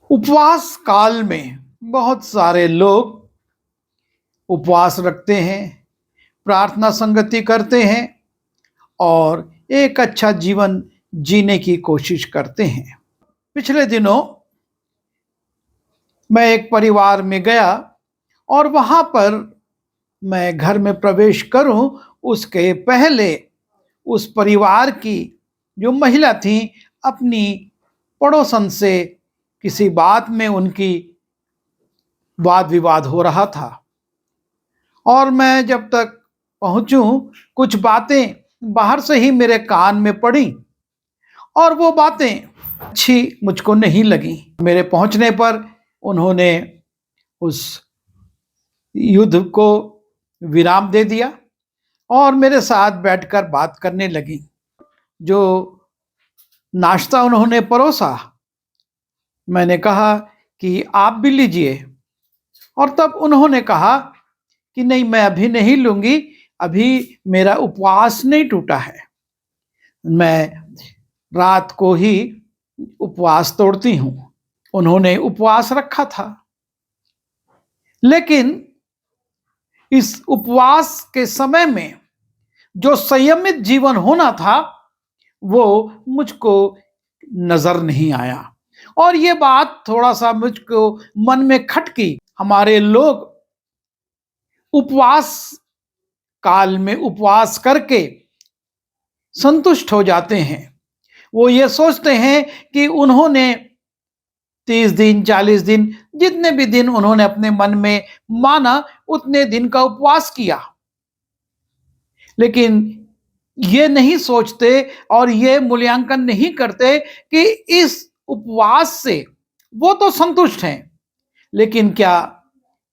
उपवास काल में बहुत सारे लोग उपवास रखते हैं, प्रार्थना संगति करते हैं और एक अच्छा जीवन जीने की कोशिश करते हैं। पिछले दिनों मैं एक परिवार में गया और वहाँ पर मैं घर में प्रवेश करूं उसके पहले उस परिवार की जो महिला थी अपनी पड़ोसन से किसी बात में उनकी वाद विवाद हो रहा था और मैं जब तक पहुंचूं कुछ बातें बाहर से ही मेरे कान में पड़ी और वो बातें अच्छी मुझको नहीं लगी। मेरे पहुंचने पर उन्होंने उस युद्ध को विराम दे दिया और मेरे साथ बैठकर बात करने लगी। जो नाश्ता उन्होंने परोसा, मैंने कहा कि आप भी लीजिए और तब उन्होंने कहा कि नहीं, मैं अभी नहीं लूंगी, अभी मेरा उपवास नहीं टूटा है, मैं रात को ही उपवास तोड़ती हूं। उन्होंने उपवास रखा था, लेकिन इस उपवास के समय में जो संयमित जीवन होना था वो मुझको नजर नहीं आया और ये बात थोड़ा सा मुझको मन में खटकी। हमारे लोग उपवास काल में उपवास करके संतुष्ट हो जाते हैं। वो ये सोचते हैं कि उन्होंने 30 दिन 40 दिन जितने भी दिन उन्होंने अपने मन में माना उतने दिन का उपवास किया, लेकिन ये नहीं सोचते और ये मूल्यांकन नहीं करते कि इस उपवास से वो तो संतुष्ट हैं, लेकिन क्या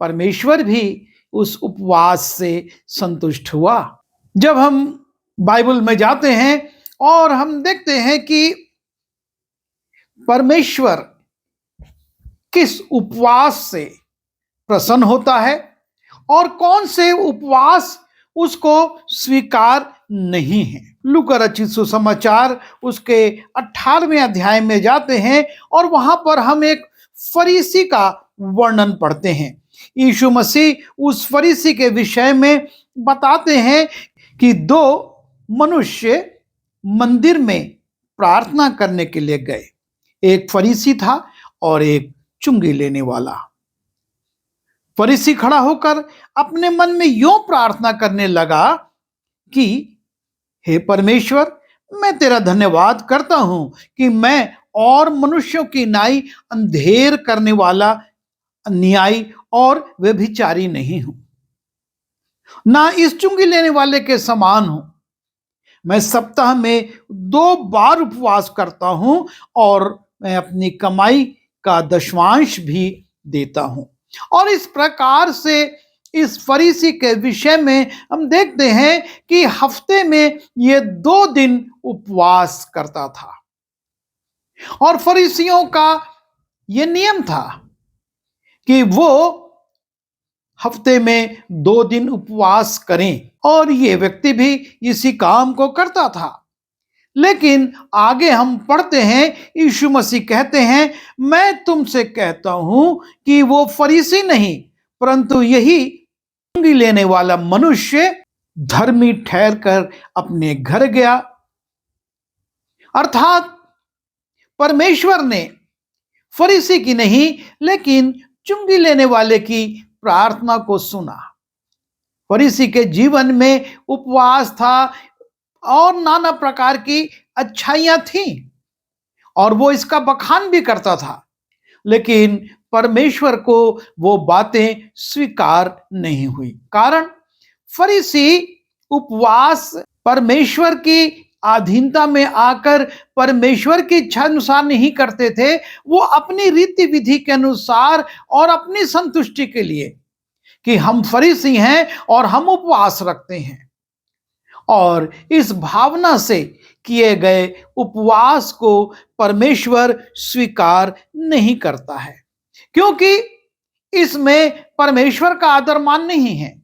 परमेश्वर भी उस उपवास से संतुष्ट हुआ? जब हम बाइबल में जाते हैं और हम देखते हैं कि परमेश्वर किस उपवास से प्रसन्न होता है और कौन से उपवास उसको स्वीकार नहीं है। लूका रचित सुसमाचार उसके 18वें अध्याय में जाते हैं और वहां पर हम एक फरीसी का वर्णन पढ़ते हैं। यीशु मसीह उस फरीसी के विषय में बताते हैं कि दो मनुष्य मंदिर में प्रार्थना करने के लिए गए। एक फरीसी था और एक चुंगी लेने वाला। फरीसी खड़ा होकर अपने मन में यूं प्रार्थना करने लगा कि हे परमेश्वर, मैं तेरा धन्यवाद करता हूं कि मैं और मनुष्यों की नाई अंधेर करने वाला, अन्यायी और व्यभिचारी नहीं हूं, ना इस चुंगी लेने वाले के समान हूं। मैं सप्ताह में 2 बार उपवास करता हूं और मैं अपनी कमाई का दशमांश भी देता हूं। और इस प्रकार से इस फरीसी के विषय में हम देखते हैं कि हफ्ते में ये 2 दिन उपवास करता था और फरीसियों का ये नियम था कि वो हफ्ते में 2 दिन उपवास करें और ये व्यक्ति भी इसी काम को करता था। लेकिन आगे हम पढ़ते हैं, यीशु मसीह कहते हैं, मैं तुमसे कहता हूं कि वो फरीसी नहीं परंतु यही चुंगी लेने वाला मनुष्य धर्मी ठहर कर अपने घर गया। अर्थात परमेश्वर ने फरीसी की नहीं लेकिन चुंगी लेने वाले की प्रार्थना को सुना। फरीसी के जीवन में उपवास था और नाना प्रकार की अच्छाइयां थीं और वो इसका बखान भी करता था, लेकिन परमेश्वर को वो बातें स्वीकार नहीं हुई। कारण फरीसी उपवास परमेश्वर की अधीनता में आकर परमेश्वर की इच्छा अनुसार नहीं करते थे, वो अपनी रीति विधि के अनुसार और अपनी संतुष्टि के लिए कि हम फरीसी हैं और हम उपवास रखते हैं, और इस भावना से किए गए उपवास को परमेश्वर स्वीकार नहीं करता है, क्योंकि इसमें परमेश्वर का आदर मान नहीं है,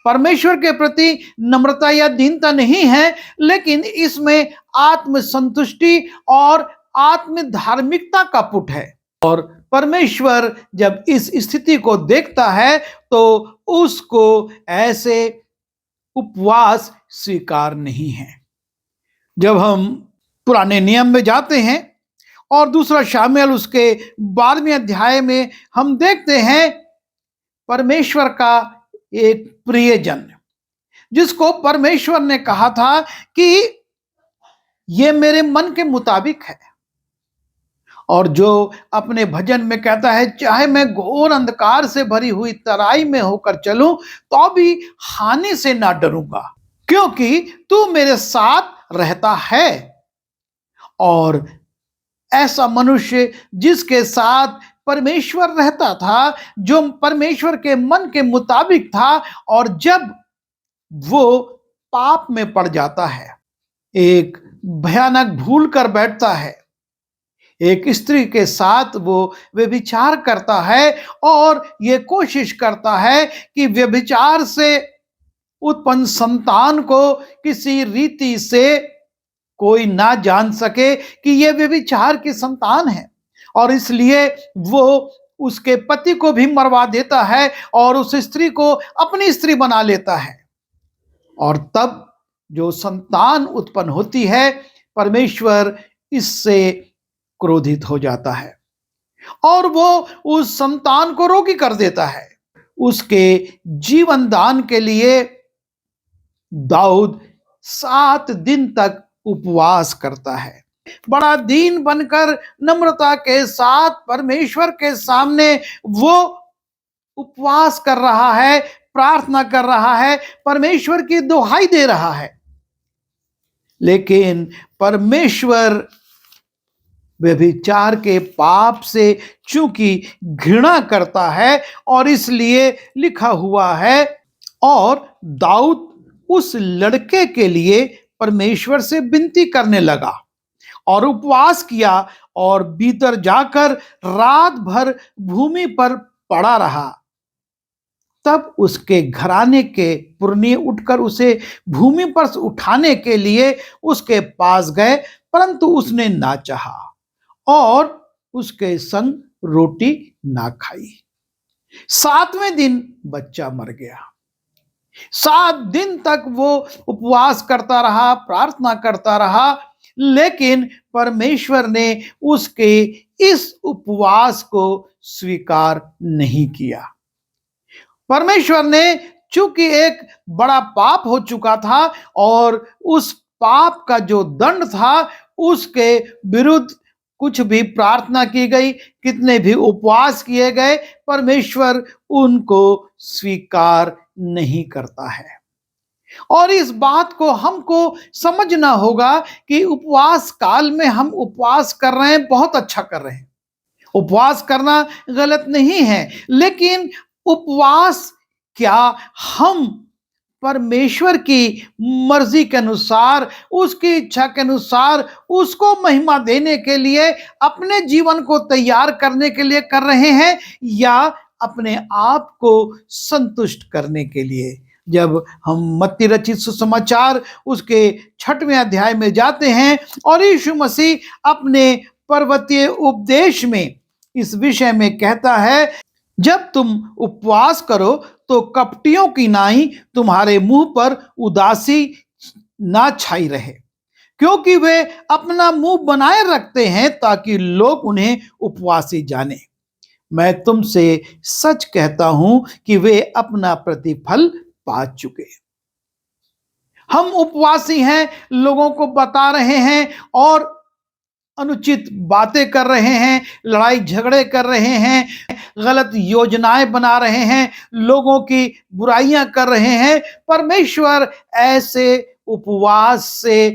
परमेश्वर के प्रति नम्रता या दीनता नहीं है, लेकिन इसमें आत्म संतुष्टि और आत्म धार्मिकता का पुट है। और परमेश्वर जब इस स्थिति को देखता है तो उसको ऐसे उपवास स्वीकार नहीं है। जब हम पुराने नियम में जाते हैं और दूसरा शामुएल उसके 12वें अध्याय में हम देखते हैं परमेश्वर का एक प्रियजन जिसको परमेश्वर ने कहा था कि ये मेरे मन के मुताबिक है, और जो अपने भजन में कहता है चाहे मैं घोर अंधकार से भरी हुई तराई में होकर चलूं तो भी हानि से ना डरूंगा, क्योंकि तू मेरे साथ रहता है। और ऐसा मनुष्य जिसके साथ परमेश्वर रहता था, जो परमेश्वर के मन के मुताबिक था, और जब वो पाप में पड़ जाता है, एक भयानक भूल कर बैठता है, एक स्त्री के साथ वो व्यभिचार करता है और ये कोशिश करता है कि व्यभिचार से उत्पन्न संतान को किसी रीति से कोई ना जान सके कि ये व्यभिचार की संतान है, और इसलिए वो उसके पति को भी मरवा देता है और उस स्त्री को अपनी स्त्री बना लेता है। और तब जो संतान उत्पन्न होती है, परमेश्वर इससे क्रोधित हो जाता है और वो उस संतान को रोगी कर देता है। उसके जीवन दान के लिए दाऊद 7 दिन तक उपवास करता है। बड़ा दीन बनकर नम्रता के साथ परमेश्वर के सामने वो उपवास कर रहा है, प्रार्थना कर रहा है, परमेश्वर की दुहाई दे रहा है। लेकिन परमेश्वर व्यभिचार के पाप से चूंकि घृणा करता है, और इसलिए लिखा हुआ है, और दाऊद उस लड़के के लिए परमेश्वर से विनती करने लगा और उपवास किया और भीतर जाकर रात भर भूमि पर पड़ा रहा। तब उसके घराने के पुरनिये उठकर उसे भूमि पर उठाने के लिए उसके पास गए, परंतु उसने ना चाहा और उसके संग रोटी ना खाई। 7वें दिन बच्चा मर गया। 7 दिन तक वो उपवास करता रहा, प्रार्थना करता रहा, लेकिन परमेश्वर ने उसके इस उपवास को स्वीकार नहीं किया। परमेश्वर ने, चूंकि एक बड़ा पाप हो चुका था और उस पाप का जो दंड था उसके विरुद्ध कुछ भी प्रार्थना की गई, कितने भी उपवास किए गए, परमेश्वर उनको स्वीकार नहीं करता है। और इस बात को हमको समझना होगा कि उपवास काल में हम उपवास कर रहे हैं, बहुत अच्छा कर रहे हैं, उपवास करना गलत नहीं है, लेकिन उपवास क्या हम परमेश्वर की मर्जी के अनुसार, उसकी इच्छा के अनुसार, उसको महिमा देने के लिए, अपने जीवन को तैयार करने के लिए कर रहे हैं, या अपने आप को संतुष्ट करने के लिए? जब हम मत्ती रचित सुसमाचार उसके 6वें अध्याय में जाते हैं और यीशु मसीह अपने पर्वतीय उपदेश में इस विषय में कहता है, जब तुम उपवास करो तो कपटियों की नाई तुम्हारे मुंह पर उदासी ना छाई रहे, क्योंकि वे अपना मुंह बनाए रखते हैं ताकि लोग उन्हें उपवासी जाने। मैं तुमसे सच कहता हूं कि वे अपना प्रतिफल पा चुके। हम उपवासी हैं, लोगों को बता रहे हैं और अनुचित बातें कर रहे हैं, लड़ाई झगड़े कर रहे हैं, गलत योजनाएं बना रहे हैं, लोगों की बुराइयां कर रहे हैं। परमेश्वर ऐसे उपवास से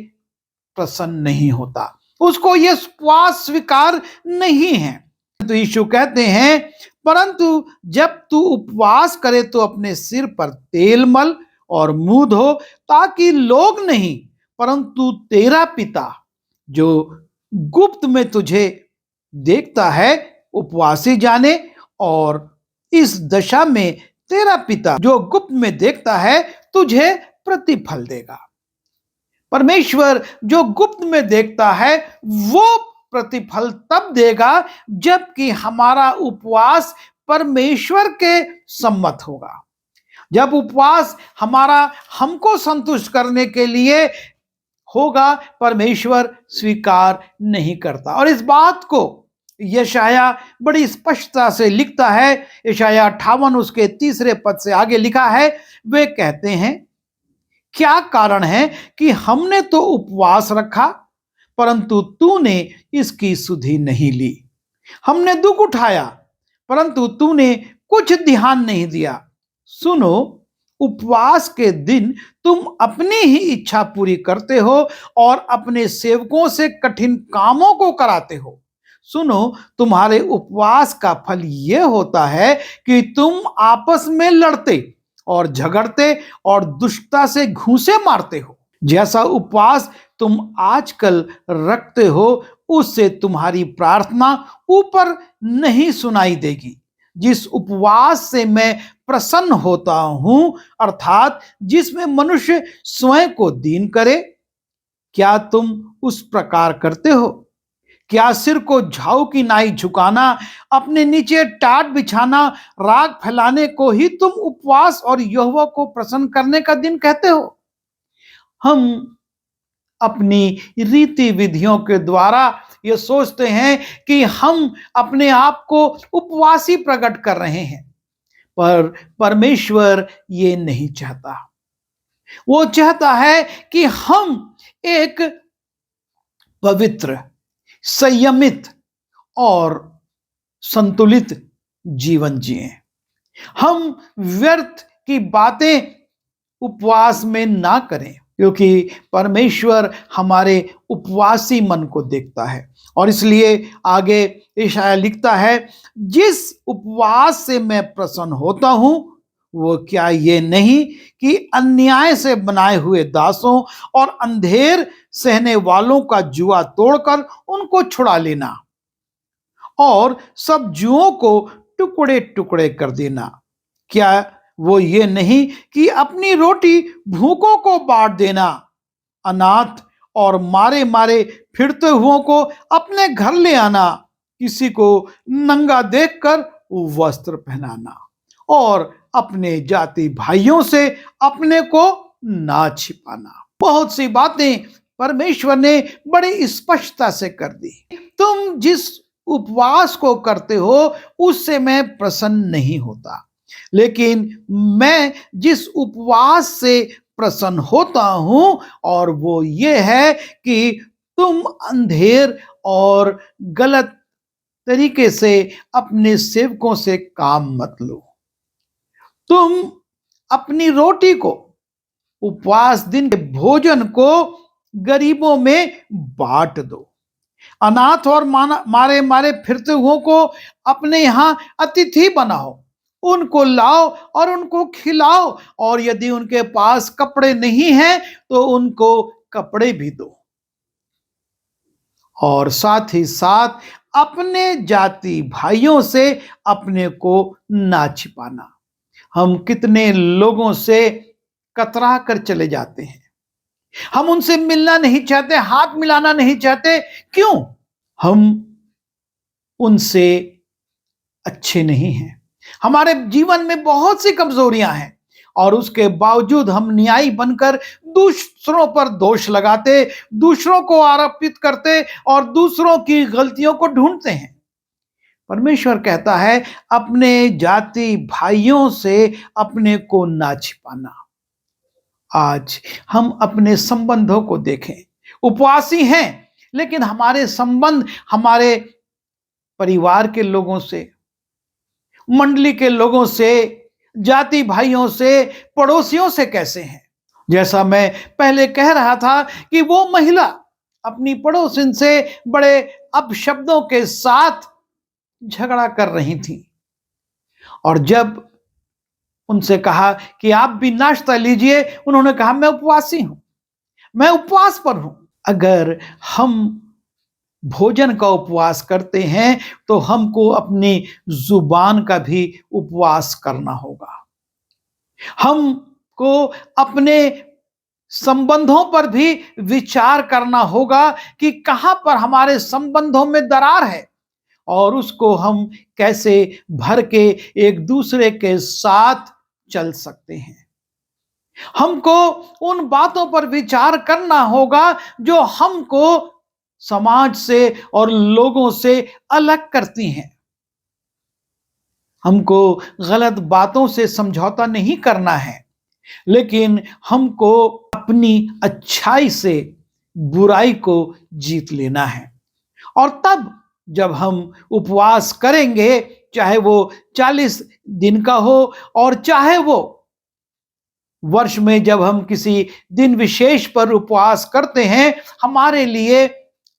प्रसन्न नहीं होता, उसको यह उपवास स्वीकार नहीं है। तो यीशु कहते हैं, परंतु जब तू उपवास करे तो अपने सिर पर तेल मल और मुंह धो, ताकि लोग नहीं परंतु तेरा पिता जो गुप्त में तुझे देखता है उपवासी जाने, और इस दशा में तेरा पिता जो गुप्त में देखता है तुझे प्रतिफल देगा। परमेश्वर जो गुप्त में देखता है वो प्रतिफल तब देगा जबकि हमारा उपवास परमेश्वर के सम्मत होगा। जब उपवास हमारा हमको संतुष्ट करने के लिए होगा, परमेश्वर स्वीकार नहीं करता। और इस बात को यशाया बड़ी स्पष्टता से लिखता है। यशाया 58 उसके 3 पद से आगे लिखा है, वे कहते हैं, क्या कारण है कि हमने तो उपवास रखा परंतु तूने इसकी सुधि नहीं ली। हमने दुख उठाया परंतु तूने कुछ ध्यान नहीं दिया। सुनो, उपवास के दिन तुम अपनी ही इच्छा पूरी करते हो और अपने सेवकों से कठिन कामों को कराते हो। सुनो, तुम्हारे उपवास का फल यह होता है कि तुम आपस में लड़ते और झगड़ते और दुष्टता से घूंसे मारते हो। जैसा उपवास तुम आजकल रखते हो, उससे तुम्हारी प्रार्थना ऊपर नहीं सुनाई देगी। जिस उपवास से मैं प्रसन्न होता हूं, अर्थात जिसमें मनुष्य स्वयं को दीन करे, क्या तुम उस प्रकार करते हो? क्या सिर को झाऊ की नाई झुकाना, अपने नीचे टाट बिछाना, राग फैलाने को ही तुम उपवास और यहोवा को प्रसन्न करने का दिन कहते हो? हम अपनी रीति विधियों के द्वारा ये सोचते हैं कि हम अपने आप को उपवासी प्रकट कर रहे हैं, पर परमेश्वर ये नहीं चाहता। वो चाहता है कि हम एक पवित्र, संयमित और संतुलित जीवन जिएं। हम व्यर्थ की बातें उपवास में ना करें, क्योंकि परमेश्वर हमारे उपवासी मन को देखता है। और इसलिए आगे यशायाह लिखता है, जिस उपवास से मैं प्रसन्न होता हूं, वो क्या ये नहीं कि अन्याय से बनाए हुए दासों और अंधेर सहने वालों का जुआ तोड़कर उनको छुड़ा लेना और सब जुओं को टुकड़े टुकड़े कर देना। क्या वो ये नहीं कि अपनी रोटी भूखों को बांट देना, अनाथ और मारे मारे फिरते हुओं को अपने घर ले आना, किसी को नंगा देखकर वस्त्र पहनाना और अपने जाति भाइयों से अपने को ना छिपाना। बहुत सी बातें परमेश्वर ने बड़ी स्पष्टता से कर दी। तुम जिस उपवास को करते हो उससे मैं प्रसन्न नहीं होता, लेकिन मैं जिस उपवास से प्रसन्न होता हूं, और वो ये है कि तुम अंधेर और गलत तरीके से अपने सेवकों से काम मत लो। तुम अपनी रोटी को, उपवास दिन के भोजन को गरीबों में बांट दो। अनाथ और मारे मारे फिरते हुओं को अपने यहां अतिथि बनाओ, उनको लाओ और उनको खिलाओ, और यदि उनके पास कपड़े नहीं हैं तो उनको कपड़े भी दो। और साथ ही साथ अपने जाति भाइयों से अपने को ना छिपाना। हम कितने लोगों से कतरा कर चले जाते हैं। हम उनसे मिलना नहीं चाहते, हाथ मिलाना नहीं चाहते। क्यों? हम उनसे अच्छे नहीं हैं। हमारे जीवन में बहुत सी कमजोरियां हैं और उसके बावजूद हम न्यायी बनकर दूसरों पर दोष लगाते, दूसरों को आरोपित करते और दूसरों की गलतियों को ढूंढते हैं। परमेश्वर कहता है, अपने जाति भाइयों से अपने को ना छिपाना। आज हम अपने संबंधों को देखें। उपवासी हैं, लेकिन हमारे संबंध हमारे परिवार के लोगों से, मंडली के लोगों से, जाति भाइयों से, पड़ोसियों से कैसे हैं? जैसा मैं पहले कह रहा था कि वो महिला अपनी पड़ोसिन से बड़े अपशब्दों के साथ झगड़ा कर रही थी, और जब उनसे कहा कि आप भी नाश्ता लीजिए, उन्होंने कहा मैं उपवासी हूं, मैं उपवास पर हूं। अगर हम भोजन का उपवास करते हैं तो हमको अपनी जुबान का भी उपवास करना होगा। हमको अपने संबंधों पर भी विचार करना होगा कि कहां पर हमारे संबंधों में दरार है और उसको हम कैसे भर के एक दूसरे के साथ चल सकते हैं। हमको उन बातों पर विचार करना होगा जो हमको समाज से और लोगों से अलग करती हैं। हमको गलत बातों से समझौता नहीं करना है, लेकिन हमको अपनी अच्छाई से बुराई को जीत लेना है। और तब जब हम उपवास करेंगे, चाहे वो 40 दिन का हो और चाहे वो वर्ष में जब हम किसी दिन विशेष पर उपवास करते हैं, हमारे लिए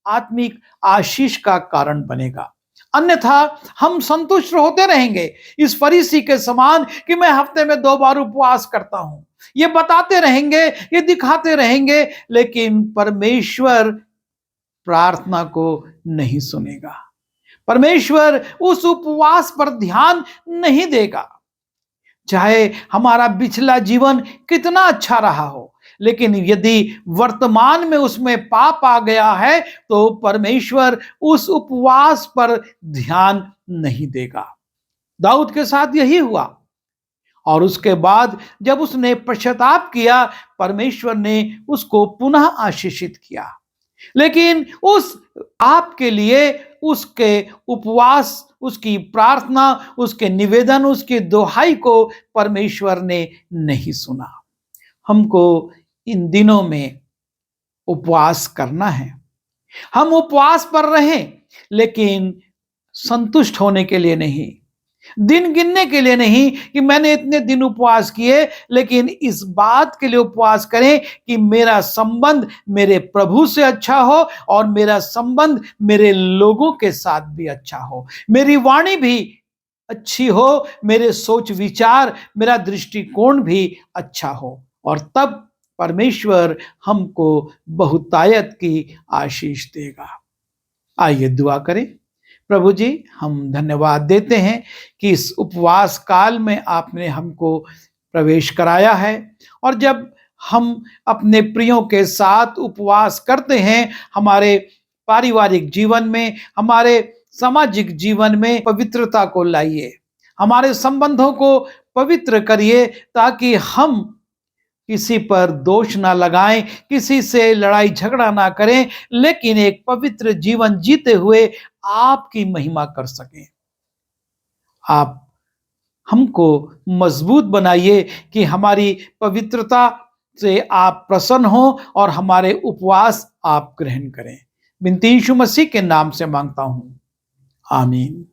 आत्मिक आशीष का कारण बनेगा। अन्यथा हम संतुष्ट होते रहेंगे इस फरीसी के समान कि मैं हफ्ते में 2 बार उपवास करता हूं। ये बताते रहेंगे, ये दिखाते रहेंगे, लेकिन परमेश्वर प्रार्थना को नहीं सुनेगा। परमेश्वर उस उपवास पर ध्यान नहीं देगा। चाहे हमारा पिछला जीवन कितना अच्छा रहा हो, लेकिन यदि वर्तमान में उसमें पाप आ गया है तो परमेश्वर उस उपवास पर ध्यान नहीं देगा। दाऊद के साथ यही हुआ और उसके बाद जब उसने पश्चाताप किया, परमेश्वर ने उसको पुनः आशीषित किया। लेकिन उस आपके लिए उसके उपवास, उसकी प्रार्थना, उसके निवेदन, उसके दोहाई को परमेश्वर ने नहीं सुना। हमको इन दिनों में उपवास करना है। हम उपवास पर रहें, लेकिन संतुष्ट होने के लिए नहीं, दिन गिनने के लिए नहीं कि मैंने इतने दिन उपवास किए, लेकिन इस बात के लिए उपवास करें कि मेरा संबंध मेरे प्रभु से अच्छा हो और मेरा संबंध मेरे लोगों के साथ भी अच्छा हो, मेरी वाणी भी अच्छी हो, मेरे सोच विचार, मेरा दृष्टिकोण भी अच्छा हो। और तब परमेश्वर हमको बहुतायत की आशीष देगा। आइए दुआ करें। प्रभु जी, हम धन्यवाद देते हैं कि इस उपवास काल में आपने हमको प्रवेश कराया है, और जब हम अपने प्रियों के साथ उपवास करते हैं, हमारे पारिवारिक जीवन में, हमारे सामाजिक जीवन में पवित्रता को लाइए, हमारे संबंधों को पवित्र करिए, ताकि हम किसी पर दोष ना लगाएं, किसी से लड़ाई झगड़ा ना करें, लेकिन एक पवित्र जीवन जीते हुए आपकी महिमा कर सकें। आप हमको मजबूत बनाइए कि हमारी पवित्रता से आप प्रसन्न हो और हमारे उपवास आप ग्रहण करें। बिनती यीशु मसीह के नाम से मांगता हूं, आमीन।